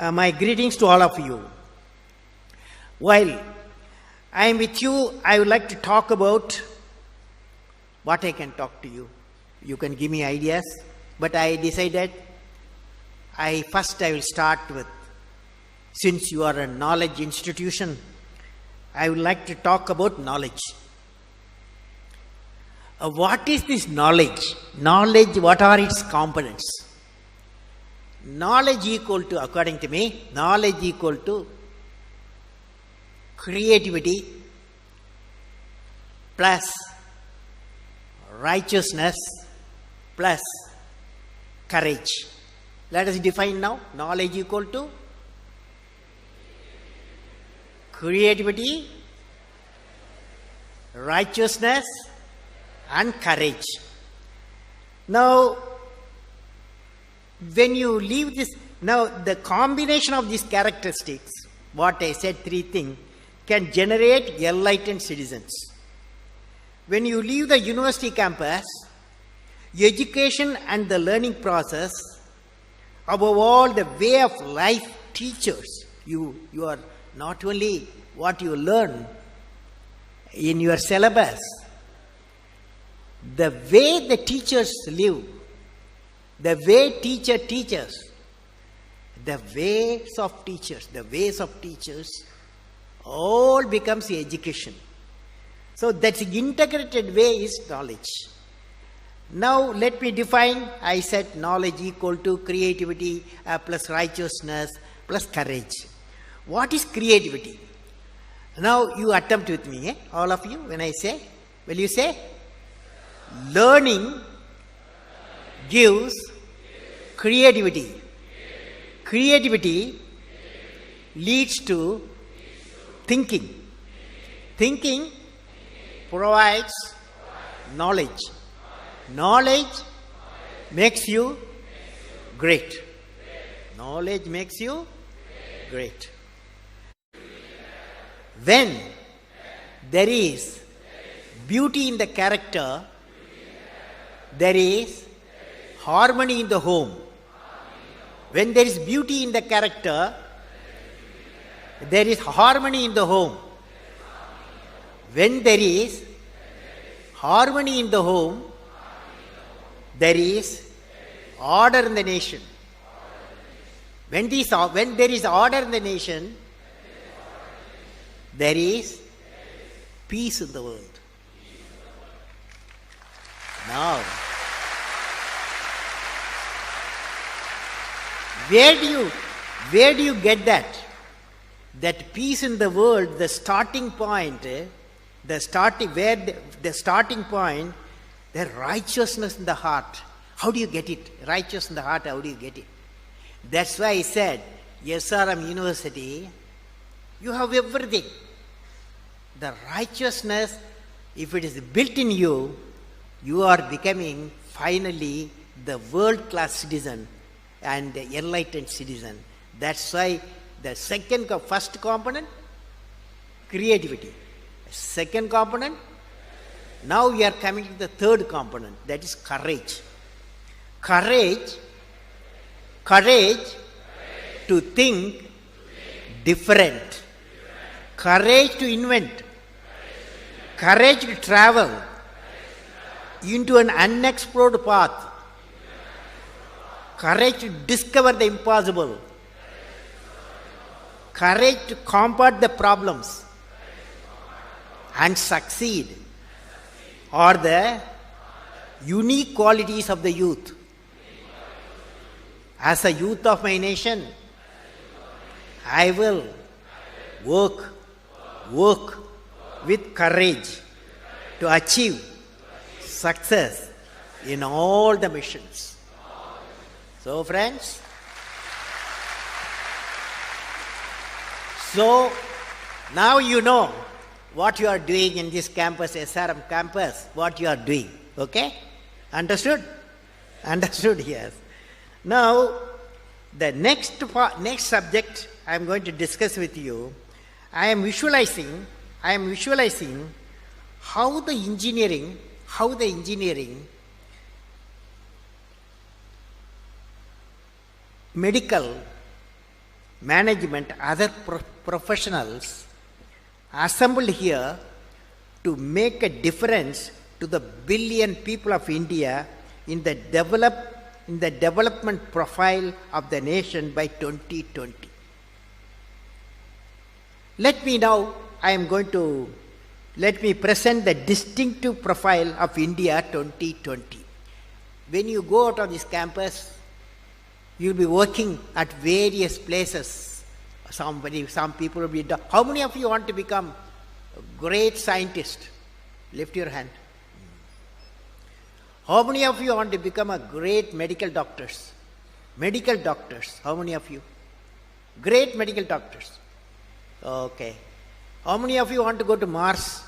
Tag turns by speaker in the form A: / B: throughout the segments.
A: My greetings to all of you. While I am with you, I would like to talk about what I can talk to you. You can give me ideas, but I decided I will start with, since you are a knowledge institution, I would like to talk about knowledge. What is this knowledge? Knowledge, what are its components? Knowledge equal to, according to me, knowledge equal to creativity plus righteousness plus courage. Let us define now. Knowledge equal to creativity, righteousness and courage. Now, when you leave this, now the combination of these characteristics, what I said, three things, can generate enlightened citizens. When you leave the university campus, education and the learning process, above all the way of life teachers, you are not only what you learn in your syllabus, the way the teachers live, the way teacher teaches, the ways of teachers, all becomes the education. So that's the integrated way is knowledge. Now let me define, I said knowledge equal to creativity plus righteousness plus courage. What is creativity? Now you attempt with me, all of you, when I say, will you say? Learning gives creativity. Creativity leads to thinking. Thinking provides knowledge. Knowledge makes you great. Knowledge makes you great. When there is beauty in the character, there is harmony in the home. When there is beauty in the character, there is harmony in the home. When there is harmony in the home, there is order in the nation. When there is order in the nation, there is peace in the world. Now, where do you get that? That peace in the world, the starting point, the starting point, the righteousness in the heart. How do you get it? Righteous in the heart, how do you get it? That's why I said, SRM University, you have everything. The righteousness, if it is built in you, you are becoming finally the world-class citizen and the enlightened citizen. That's why the first component, creativity. Second component, now we are coming to the third component, that is courage. Courage to think different. Courage to invent. Courage to travel into an unexplored path. Courage to discover the impossible. Courage to combat the problems and succeed are the unique qualities of the youth. As a youth of my nation, I will work with courage to achieve success in all the missions. So friends, so now you know what you are doing in this campus, SRM campus, what you are doing. Okay? Understood? Understood, yes. Now, the next subject I am going to discuss with you, I am visualizing how the engineering medical management, other professionals assembled here to make a difference to the billion people of India in the development profile of the nation by 2020. Let me present the distinctive profile of India 2020. When you go out of this campus, you'll be working at various places. Some people will be. How many of you want to become a great scientist? Lift your hand. How many of you want to become a great medical doctors? Medical doctors. How many of you? Great medical doctors. Okay. How many of you want to go to Mars?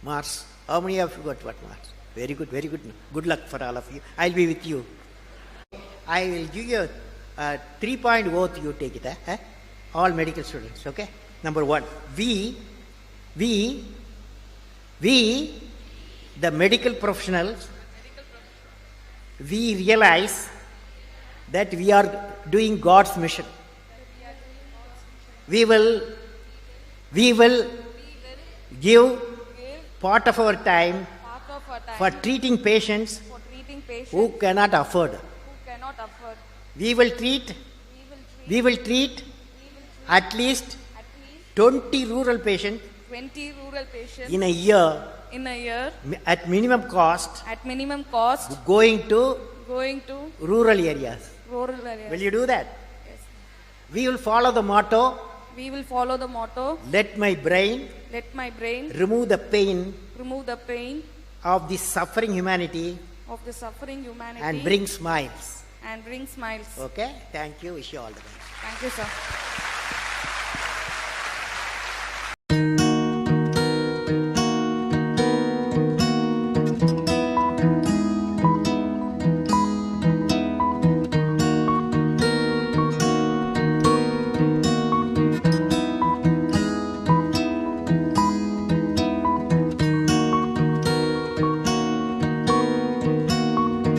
A: Mars. How many of you go to what Mars? Very good, very good. Good luck for all of you. I'll be with you. I will give you a 3-point oath, you take it. All medical students, okay? Number one, we, the medical professionals, we realize that we are doing God's mission. We will give part of our time for treating patients who cannot afford. We will treat at least 20 rural patients in a year at minimum cost going to rural areas. Will you do that?
B: Yes.
A: We will follow the motto, let my brain remove the pain of the suffering humanity and bring smiles. Okay? Thank you. Wish you all the best.
B: Thank you, sir.